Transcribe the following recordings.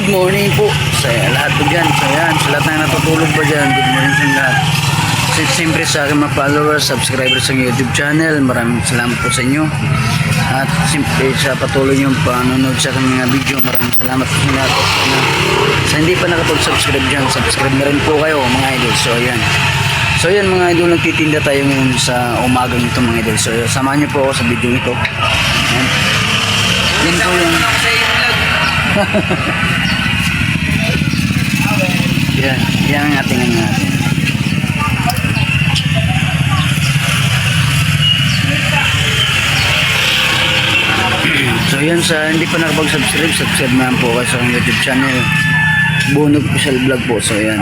Good morning po sa lahat po dyan. So yan, sa lahat na natutulog pa dyan, good morning sa lahat. Siyempre sa aking mga followers, subscribers sa YouTube channel, maraming salamat po sa inyo. At siyempre sa patuloy niyong panonood sa aking mga video, maraming salamat po sa lahat. Sa hindi pa nakapag-subscribe dyan, subscribe na rin po kayo mga idol. So yan mga idol, nagtitinda tayo ngayon sa umagang ito mga idol. So samahan niyo po ako sa video nito. Yan po yung yan ang ating So yan, sa hindi pa nakapag-subscribe, subscribe na po kayo sa YouTube channel Bunog Official Vlog po. So yan,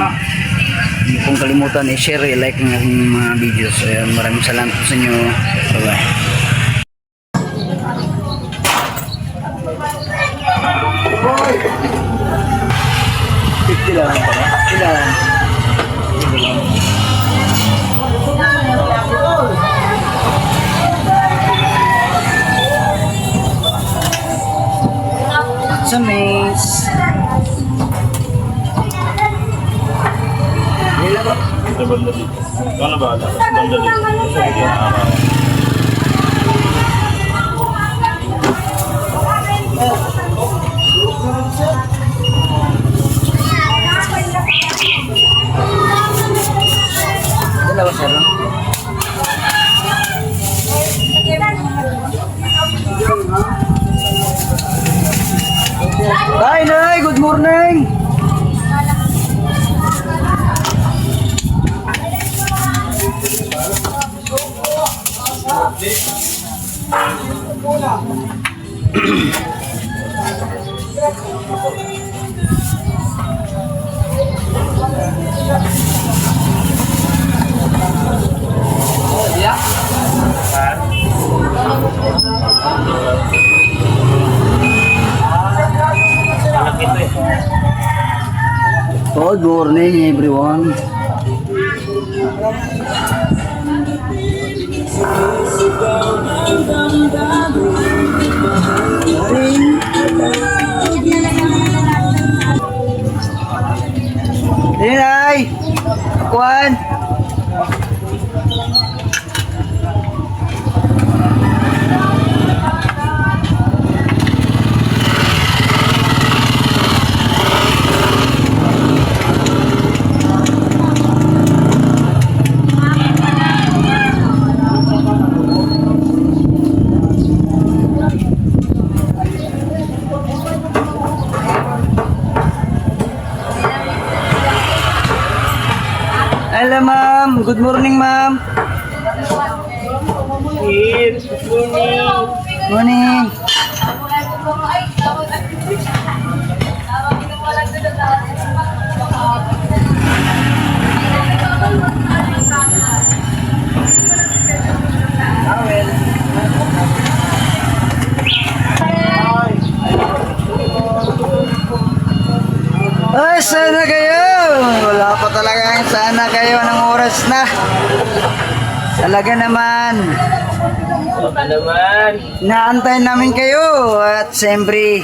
hindi pong kalimutan i-share, i-like ang aking mga videos. So yan, maraming salamat po sa inyo. Bye bye. Ilan? Samis. Ano ba? Banda dito. Dalawa sir. Hi, Nay! Good morning! Good morning everyone. Dinay! Kuan! Hello ma'am, good morning ma'am. Good morning. Morning. Ay, sana kayo. Wala pa talaga yung sana kayo ng oras na. Talaga naman. Baka naman. Naantay namin kayo at siyempre.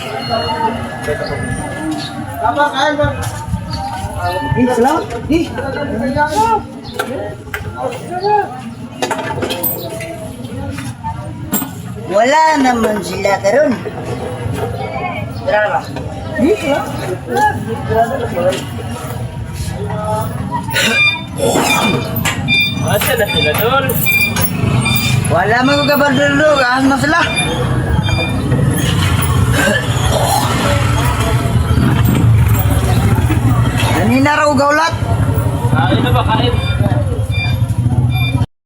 Salamat. Wala naman sila karon. Berapa? Asa na sila doon? Wala mo kabardalo, gahan na sila. Kanina raw gaulat. Kain na ba? Kain.